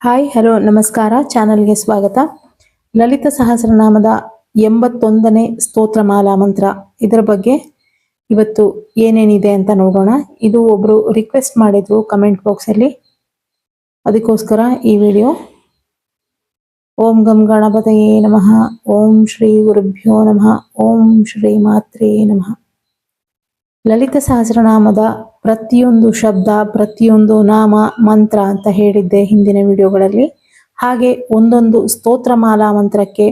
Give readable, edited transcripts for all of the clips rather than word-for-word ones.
Hi hello ನಮಸ್ಕಾರ, ಚಾನಲ್ಗೆ ಸ್ವಾಗತ. ಲಲಿತ ಸಹಸ್ರನಾಮದ 81ನೇ ಸ್ತೋತ್ರಮಾಲಾ ಮಂತ್ರ, ಇದರ ಬಗ್ಗೆ ಇವತ್ತು ಏನೇನಿದೆ ಅಂತ ನೋಡೋಣ. ಇದು ಒಬ್ರು ರಿಕ್ವೆಸ್ಟ್ ಮಾಡಿದ್ರು ಕಮೆಂಟ್ ಬಾಕ್ಸ್ ಅಲ್ಲಿ, ಅದಕ್ಕೋಸ್ಕರ ಈ ವಿಡಿಯೋ. ಓಂ ಗಂ ಗಣಪತಯೇ ನಮಃ. ಓಂ ಶ್ರೀ ಗುರುಭ್ಯೋ ನಮಃ. ಓಂ ಶ್ರೀ ಮಾತ್ರೇ ನಮಃ. ಲಲಿತ ಸಹಸ್ರನಾಮದ ಪ್ರತಿಯೊಂದು ಶಬ್ದ, ಪ್ರತಿಯೊಂದು ನಾಮ ಮಂತ್ರ ಅಂತ ಹೇಳಿದ್ದೆ ಹಿಂದಿನ ವಿಡಿಯೋಗಳಲ್ಲಿ. ಹಾಗೆ ಒಂದೊಂದು ಸ್ತೋತ್ರಮಾಲಾ ಮಂತ್ರಕ್ಕೆ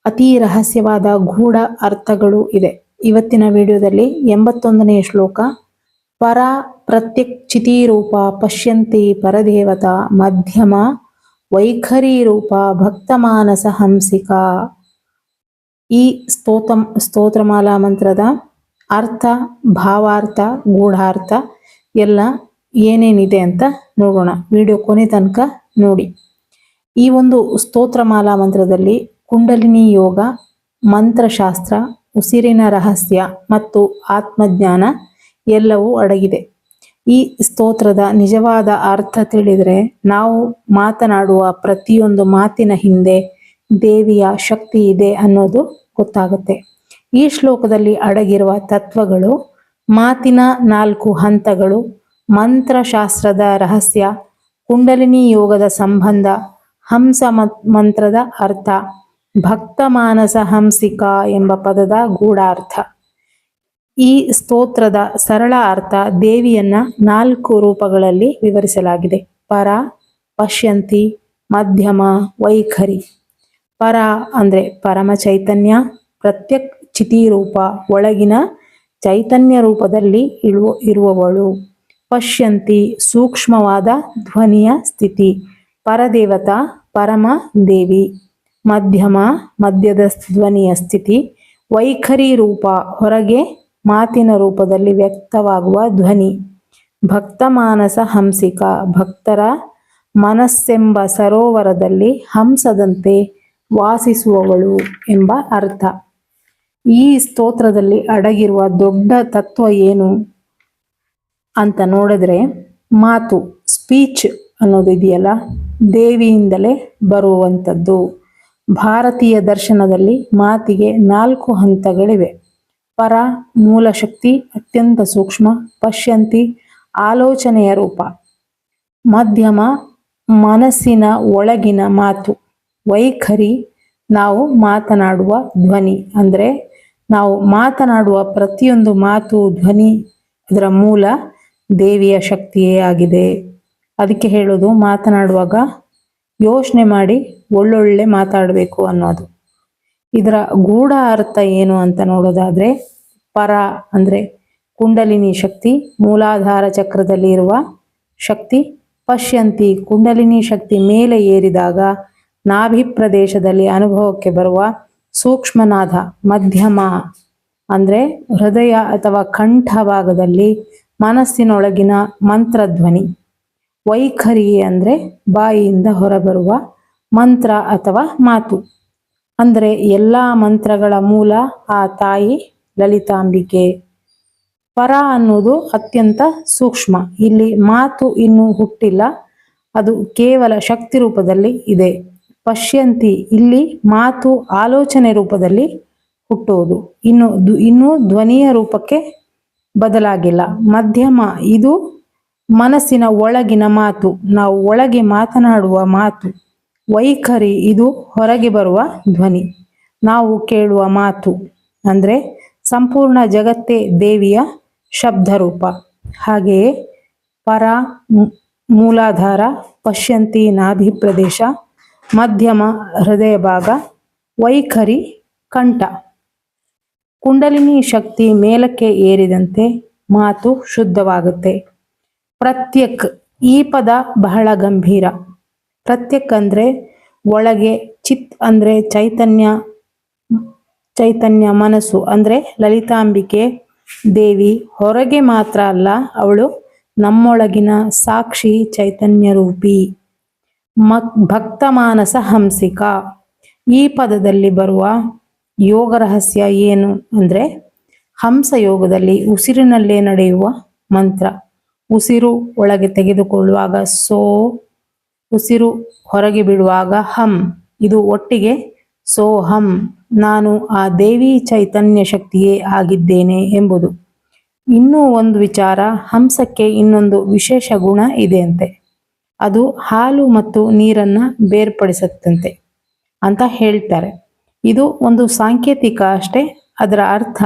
ಅತಿ ರಹಸ್ಯವಾದ ಗೂಢ ಅರ್ಥಗಳು ಇದೆ. ಇವತ್ತಿನ ವಿಡಿಯೋದಲ್ಲಿ 81ನೇ ಶ್ಲೋಕ. ಪರ ಪ್ರತ್ಯಕ್ ಚಿತೀರೂಪ ಪಶ್ಯಂತಿ ಪರದೇವತಾ ಮಧ್ಯಮ ವೈಖರಿ ರೂಪ ಭಕ್ತಮಾನಸ ಹಂಸಿಕಾ. ಈ ಸ್ತೋತ್ರಮಾಲಾ ಮಂತ್ರದ ಅರ್ಥ, ಭಾವಾರ್ಥ, ಗೂಢಾರ್ಥ ಎಲ್ಲ ಏನೇನಿದೆ ಅಂತ ನೋಡೋಣ. ವಿಡಿಯೋ ಕೊನೆ ತನಕ ನೋಡಿ. ಈ ಒಂದು ಸ್ತೋತ್ರಮಾಲಾ ಮಂತ್ರದಲ್ಲಿ ಕುಂಡಲಿನಿ ಯೋಗ, ಮಂತ್ರಶಾಸ್ತ್ರ, ಉಸಿರಿನ ರಹಸ್ಯ ಮತ್ತು ಆತ್ಮಜ್ಞಾನ ಎಲ್ಲವೂ ಅಡಗಿದೆ. ಈ ಸ್ತೋತ್ರದ ನಿಜವಾದ ಅರ್ಥ ತಿಳಿದರೆ ನಾವು ಮಾತನಾಡುವ ಪ್ರತಿಯೊಂದು ಮಾತಿನ ಹಿಂದೆ ದೇವಿಯ ಶಕ್ತಿ ಇದೆ ಅನ್ನೋದು ಗೊತ್ತಾಗುತ್ತೆ. ಈ ಶ್ಲೋಕದಲ್ಲಿ ಅಡಗಿರುವ ತತ್ವಗಳು, ಮಾತಿನ 4 ಹಂತಗಳು, ಮಂತ್ರಶಾಸ್ತ್ರದ ರಹಸ್ಯ, ಕುಂಡಲಿನಿ ಯೋಗದ ಸಂಬಂಧ, ಹಂಸ ಮಂತ್ರದ ಅರ್ಥ, ಭಕ್ತ ಮಾನಸ ಹಂಸಿಕಾ ಎಂಬ ಪದದ ಗೂಢಾರ್ಥ. ಈ ಸ್ತೋತ್ರದ ಸರಳ ಅರ್ಥ ದೇವಿಯನ್ನ 4 ರೂಪಗಳಲ್ಲಿ ವಿವರಿಸಲಾಗಿದೆ. ಪರ, ಪಶ್ಯಂತಿ, ಮಧ್ಯಮ, ವೈಖರಿ. ಪರ ಅಂದ್ರೆ ಪರಮ ಚೈತನ್ಯ, ಪ್ರತ್ಯಕ್ ಚಿತೀರೂಪ ಒಳಗಿನ ಚೈತನ್ಯ ರೂಪದಲ್ಲಿ ಇರುವವಳು. ಪಶ್ಯಂತಿ ಸೂಕ್ಷ್ಮವಾದ ಧ್ವನಿಯ ಸ್ಥಿತಿ, ಪರದೇವತಾ ಪರಮ ದೇವಿ. ಮಧ್ಯಮ ಮಧ್ಯದ ಧ್ವನಿಯ ಸ್ಥಿತಿ. ವೈಖರಿ ರೂಪ ಹೊರಗೆ ಮಾತಿನ ರೂಪದಲ್ಲಿ ವ್ಯಕ್ತವಾಗುವ ಧ್ವನಿ. ಭಕ್ತ ಮಾನಸ ಹಂಸಿಕ ಭಕ್ತರ ಮನಸ್ಸೆಂಬ ಸರೋವರದಲ್ಲಿ ಹಂಸದಂತೆ ವಾಸಿಸುವವಳು ಎಂಬ ಅರ್ಥ. ಈ ಸ್ತೋತ್ರದಲ್ಲಿ ಅಡಗಿರುವ ದೊಡ್ಡ ತತ್ವ ಏನು ಅಂತ ನೋಡಿದ್ರೆ, ಮಾತು, ಸ್ಪೀಚ್ ಅನ್ನೋದು ಇದೆಯಲ್ಲ, ದೇವಿಯಿಂದಲೇ ಬರುವಂಥದ್ದು. ಭಾರತೀಯ ದರ್ಶನದಲ್ಲಿ ಮಾತಿಗೆ 4 ಹಂತಗಳಿವೆ. ಪರ ಮೂಲ ಶಕ್ತಿ, ಅತ್ಯಂತ ಸೂಕ್ಷ್ಮ. ಪಶ್ಯಂತಿ ಆಲೋಚನೆಯ ರೂಪ. ಮಧ್ಯಮ ಮನಸ್ಸಿನ ಒಳಗಿನ ಮಾತು. ವೈಖರಿ ನಾವು ಮಾತನಾಡುವ ಧ್ವನಿ, ಅಂದ್ರೆ ನಾವು ಮಾತನಾಡುವ ಪ್ರತಿಯೊಂದು ಮಾತು, ಧ್ವನಿ, ಅದರ ಮೂಲ ದೇವಿಯ ಶಕ್ತಿಯೇ ಆಗಿದೆ. ಅದಕ್ಕೆ ಹೇಳೋದು, ಮಾತನಾಡುವಾಗ ಯೋಚನೆ ಮಾಡಿ ಒಳ್ಳೊಳ್ಳೆ ಮಾತಾಡಬೇಕು ಅನ್ನೋದು. ಇದರ ಗೂಢ ಅರ್ಥ ಏನು ಅಂತ ನೋಡೋದಾದ್ರೆ, ಪರ ಅಂದ್ರೆ ಕುಂಡಲಿನಿ ಶಕ್ತಿ, ಮೂಲಾಧಾರ ಚಕ್ರದಲ್ಲಿ ಇರುವ ಶಕ್ತಿ. ಪಶ್ಯಂತಿ ಕುಂಡಲಿನಿ ಶಕ್ತಿ ಮೇಲೆ ಏರಿದಾಗ ನಾಭಿ ಪ್ರದೇಶದಲ್ಲಿ ಅನುಭವಕ್ಕೆ ಬರುವ ಸೂಕ್ಷ್ಮನಾದ. ಮಧ್ಯಮ ಅಂದ್ರೆ ಹೃದಯ ಅಥವಾ ಕಂಠ ಭಾಗದಲ್ಲಿ ಮನಸ್ಸಿನೊಳಗಿನ ಮಂತ್ರಧ್ವನಿ. ವೈಖರಿ ಅಂದ್ರೆ ಬಾಯಿಯಿಂದ ಹೊರಬರುವ ಮಂತ್ರ ಅಥವಾ ಮಾತು. ಅಂದ್ರೆ ಎಲ್ಲಾ ಮಂತ್ರಗಳ ಮೂಲ ಆ ತಾಯಿ ಲಲಿತಾಂಬಿಕೆ. ಪರ ಅನ್ನೋದು ಅತ್ಯಂತ ಸೂಕ್ಷ್ಮ. ಇಲ್ಲಿ ಮಾತು ಇನ್ನೂ ಹುಟ್ಟಿಲ್ಲ, ಅದು ಕೇವಲ ಶಕ್ತಿ ರೂಪದಲ್ಲಿ ಇದೆ. ಪಶ್ಯಂತಿ ಇಲ್ಲಿ ಮಾತು ಆಲೋಚನೆ ರೂಪದಲ್ಲಿ ಹುಟ್ಟುವುದು, ಇನ್ನು ಧ್ವನಿಯ ರೂಪಕ್ಕೆ ಬದಲಾಗಿಲ್ಲ. ಮಧ್ಯಮ ಇದು ಮನಸ್ಸಿನ ಒಳಗಿನ ಮಾತು, ನಾವು ಒಳಗೆ ಮಾತನಾಡುವ ಮಾತು. ವೈಖರಿ ಇದು ಹೊರಗೆ ಬರುವ ಧ್ವನಿ, ನಾವು ಕೇಳುವ ಮಾತು. ಅಂದ್ರೆ ಸಂಪೂರ್ಣ ಜಗತ್ತೇ ದೇವಿಯ ಶಬ್ದ ರೂಪ. ಹಾಗೆಯೇ ಪರ ಮೂಲಾಧಾರ, ಪಶ್ಯಂತಿ ನಾಭಿ ಪ್ರದೇಶ, ಮಧ್ಯಮ ಹೃದಯ ಭಾಗ, ವೈಖರಿ ಕಂಠ. ಕುಂಡಲಿನಿ ಶಕ್ತಿ ಮೇಲಕ್ಕೆ ಏರಿದಂತೆ ಮಾತು ಶುದ್ಧವಾಗುತ್ತೆ. ಪ್ರತ್ಯಕ್ ಈ ಪದ ಬಹಳ ಗಂಭೀರ. ಪ್ರತ್ಯಕ್ ಅಂದ್ರೆ ಒಳಗೆ, ಚಿತ್ ಅಂದ್ರೆ ಚೈತನ್ಯ ಮನಸ್ಸು. ಅಂದ್ರೆ ಲಲಿತಾಂಬಿಕೆ ದೇವಿ ಹೊರಗೆ ಮಾತ್ರ ಅಲ್ಲ, ಅವಳು ನಮ್ಮೊಳಗಿನ ಸಾಕ್ಷಿ ಚೈತನ್ಯ ರೂಪಿ. ಭಕ್ತ ಮಾನಸ ಹಂಸಿಕಾ ಈ ಪದದಲ್ಲಿ ಬರುವ ಯೋಗ ರಹಸ್ಯ ಏನು ಅಂದ್ರೆ, ಹಂಸ ಯೋಗದಲ್ಲಿ ಉಸಿರಿನಲ್ಲೇ ನಡೆಯುವ ಮಂತ್ರ. ಉಸಿರು ಒಳಗೆ ತೆಗೆದುಕೊಳ್ಳುವಾಗ ಸೋ, ಉಸಿರು ಹೊರಗೆ ಬಿಡುವಾಗ ಹಂ, ಇದು ಒಟ್ಟಿಗೆ ಸೋಹಂ, ನಾನು ಆ ದೇವಿ ಚೈತನ್ಯ ಶಕ್ತಿಯೇ ಆಗಿದ್ದೇನೆ ಎಂಬುದು. ಇನ್ನೂ ಒಂದು ವಿಚಾರ, ಹಂಸಕ್ಕೆ ಇನ್ನೊಂದು ವಿಶೇಷ ಗುಣ ಇದೆಯಂತೆ. ಅದು ಹಾಲು ಮತ್ತು ನೀರನ್ನ ಬೇರ್ಪಡಿಸುತ್ತಂತೆ ಅಂತ ಹೇಳ್ತಾರೆ. ಇದು ಒಂದು ಸಾಂಕೇತಿಕ ಅಷ್ಟೇ. ಅದರ ಅರ್ಥ,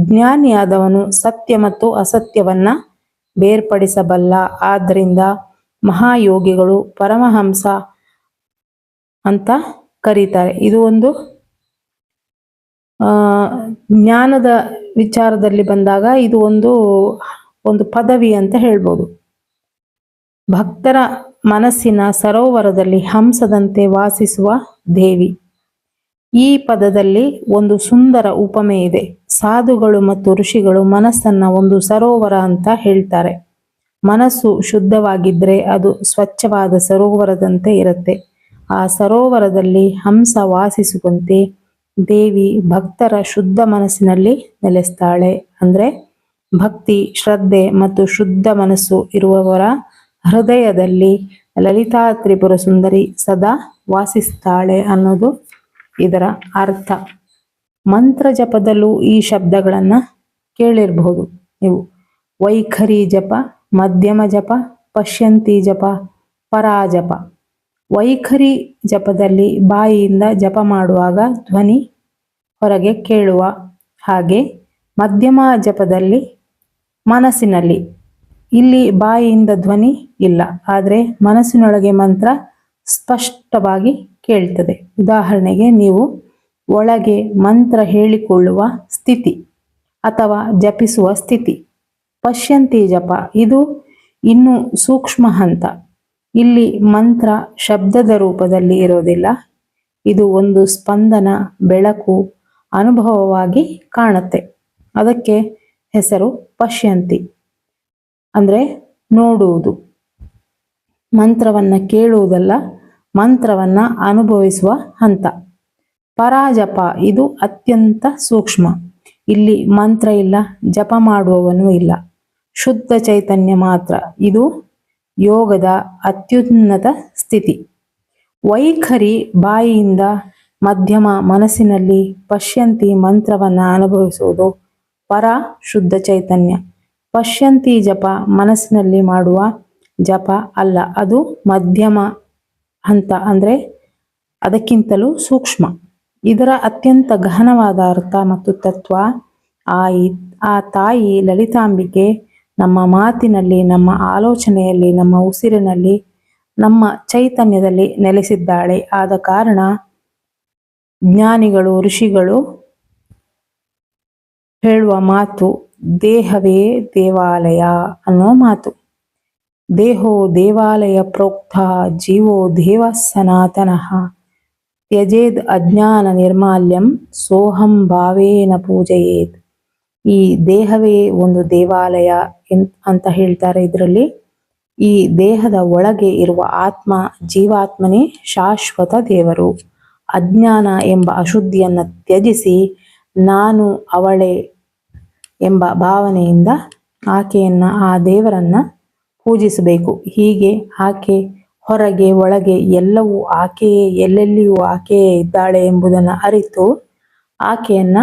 ಜ್ಞಾನಿಯಾದವನು ಸತ್ಯ ಮತ್ತು ಅಸತ್ಯವನ್ನ ಬೇರ್ಪಡಿಸಬಲ್ಲ. ಆದ್ದರಿಂದ ಮಹಾಯೋಗಿಗಳು ಪರಮಹಂಸ ಅಂತ ಕರೀತಾರೆ. ಇದು ಒಂದು ಜ್ಞಾನದ ವಿಚಾರದಲ್ಲಿ ಬಂದಾಗ ಇದು ಒಂದು ಪದವಿ ಅಂತ ಹೇಳ್ಬೋದು. ಭಕ್ತರ ಮನಸ್ಸಿನ ಸರೋವರದಲ್ಲಿ ಹಂಸದಂತೆ ವಾಸಿಸುವ ದೇವಿ. ಈ ಪದದಲ್ಲಿ ಒಂದು ಸುಂದರ ಉಪಮೆ ಇದೆ. ಸಾಧುಗಳು ಮತ್ತು ಋಷಿಗಳು ಮನಸ್ಸನ್ನ ಒಂದು ಸರೋವರ ಅಂತ ಹೇಳ್ತಾರೆ. ಮನಸ್ಸು ಶುದ್ಧವಾಗಿದ್ರೆ ಅದು ಸ್ವಚ್ಛವಾದ ಸರೋವರದಂತೆ ಇರುತ್ತೆ. ಆ ಸರೋವರದಲ್ಲಿ ಹಂಸ ವಾಸಿಸುವಂತೆ ದೇವಿ ಭಕ್ತರ ಶುದ್ಧ ಮನಸ್ಸಿನಲ್ಲಿ ನೆಲೆಸ್ತಾಳೆ. ಅಂದ್ರೆ ಭಕ್ತಿ, ಶ್ರದ್ಧೆ ಮತ್ತು ಶುದ್ಧ ಮನಸ್ಸು ಇರುವವರ ಹೃದಯದಲ್ಲಿ ಲಲಿತಾ ತ್ರಿಪುರ ಸುಂದರಿ ಸದಾ ವಾಸಿಸ್ತಾಳೆ ಅನ್ನೋದು ಇದರ ಅರ್ಥ. ಮಂತ್ರ ಜಪದಲ್ಲೂ ಈ ಶಬ್ದಗಳನ್ನ ಕೇಳಿರಬಹುದು ನೀವು. ವೈಖರಿ ಜಪ, ಮಧ್ಯಮ ಜಪ, ಪಶ್ಯಂತಿ ಜಪ, ಪರಾಜಪ. ವೈಖರಿ ಜಪದಲ್ಲಿ ಬಾಯಿಯಿಂದ ಜಪ ಮಾಡುವಾಗ ಧ್ವನಿ ಹೊರಗೆ ಕೇಳುವ ಹಾಗೆ, ಮಧ್ಯಮ ಜಪದಲ್ಲಿ ಮನಸ್ಸಿನಲ್ಲಿ, ಇಲ್ಲಿ ಬಾಯಿಯಿಂದ ಧ್ವನಿ ಇಲ್ಲ, ಆದರೆ ಮನಸ್ಸಿನೊಳಗೆ ಮಂತ್ರ ಸ್ಪಷ್ಟವಾಗಿ ಕೇಳ್ತದೆ. ಉದಾಹರಣೆಗೆ, ನೀವು ಒಳಗೆ ಮಂತ್ರ ಹೇಳಿಕೊಳ್ಳುವ ಸ್ಥಿತಿ ಅಥವಾ ಜಪಿಸುವ ಸ್ಥಿತಿ. ಪಶ್ಯಂತಿ ಜಪ, ಇದು ಇನ್ನು ಸೂಕ್ಷ್ಮ ಹಂತ. ಇಲ್ಲಿ ಮಂತ್ರ ಶಬ್ದದ ರೂಪದಲ್ಲಿ ಇರೋದಿಲ್ಲ. ಇದು ಒಂದು ಸ್ಪಂದನ, ಬೆಳಕು, ಅನುಭವವಾಗಿ ಕಾಣುತ್ತೆ. ಅದಕ್ಕೆ ಹೆಸರು ಪಶ್ಯಂತಿ, ಅಂದ್ರೆ ನೋಡುವುದು. ಮಂತ್ರವನ್ನ ಕೇಳುವುದಲ್ಲ, ಮಂತ್ರವನ್ನ ಅನುಭವಿಸುವ ಹಂತ. ಪರಾಜಪ, ಇದು ಅತ್ಯಂತ ಸೂಕ್ಷ್ಮ. ಇಲ್ಲಿ ಮಂತ್ರ ಇಲ್ಲ, ಜಪ ಮಾಡುವವನು ಇಲ್ಲ, ಶುದ್ಧ ಚೈತನ್ಯ ಮಾತ್ರ. ಇದು ಯೋಗದ ಅತ್ಯುನ್ನತ ಸ್ಥಿತಿ. ವೈಖರಿ ಬಾಯಿಯಿಂದ, ಮಧ್ಯಮ ಮನಸ್ಸಿನಲ್ಲಿ, ಪಶ್ಯಂತಿ ಮಂತ್ರವನ್ನ ಅನುಭವಿಸುವುದು. ಪರ ಶುದ್ಧ ಚೈತನ್ಯ. ಪಶ್ಯಂತಿ ಜಪ ಮನಸ್ಸಿನಲ್ಲಿ ಮಾಡುವ ಜಪ ಅಲ್ಲ, ಅದು ಮಧ್ಯಮ ಹಂತ, ಅಂದ್ರೆ ಅದಕ್ಕಿಂತಲೂ ಸೂಕ್ಷ್ಮ. ಇದರ ಅತ್ಯಂತ ಗಹನವಾದ ಅರ್ಥ ಮತ್ತು ತತ್ವ, ಆ ತಾಯಿ ಲಲಿತಾಂಬಿಕೆ ನಮ್ಮ ಮಾತಿನಲ್ಲಿ, ನಮ್ಮ ಆಲೋಚನೆಯಲ್ಲಿ, ನಮ್ಮ ಉಸಿರಿನಲ್ಲಿ, ನಮ್ಮ ಚೈತನ್ಯದಲ್ಲಿ ನೆಲೆಸಿದ್ದಾಳೆ. ಆದ ಕಾರಣ ಜ್ಞಾನಿಗಳು, ಋಷಿಗಳು ಹೇಳುವ ಮಾತು ದೇಹವೇ ದೇವಾಲಯ ಅನ್ನೋ ಮಾತು. ದೇಹೋ ದೇವಾಲಯ ಪ್ರೋಕ್ತ ಜೀವೋ ದೇವ ಸನಾತನಃ ತ್ಯಜೇದ್ ಅಜ್ಞಾನ ನಿರ್ಮಾಲ್ಯಂ ಸೋಹಂ ಭಾವೇನ ಪೂಜೆಯೇತ್. ಈ ದೇಹವೇ ಒಂದು ದೇವಾಲಯ ಅಂತ ಹೇಳ್ತಾರೆ. ಇದರಲ್ಲಿ ಈ ದೇಹದ ಒಳಗೆ ಇರುವ ಆತ್ಮ, ಜೀವಾತ್ಮನೇ ಶಾಶ್ವತ ದೇವರು. ಅಜ್ಞಾನ ಎಂಬ ಅಶುದ್ಧಿಯನ್ನ ತ್ಯಜಿಸಿ ನಾನು ಅವಳೇ ಎಂಬ ಭಾವನೆಯಿಂದ ಆಕೆಯನ್ನ, ಆ ದೇವರನ್ನ ಪೂಜಿಸಬೇಕು. ಹೀಗೆ ಆಕೆ ಹೊರಗೆ ಒಳಗೆ ಎಲ್ಲವೂ ಆಕೆಯೇ, ಎಲ್ಲೆಲ್ಲಿಯೂ ಆಕೆಯೇ ಇದ್ದಾಳೆ ಎಂಬುದನ್ನು ಅರಿತು ಆಕೆಯನ್ನ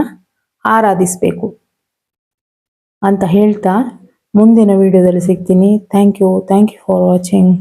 ಆರಾಧಿಸಬೇಕು ಅಂತ ಹೇಳ್ತಾ ಮುಂದಿನ ವಿಡಿಯೋದಲ್ಲಿ ಸಿಗ್ತೀನಿ. Thank you for watching.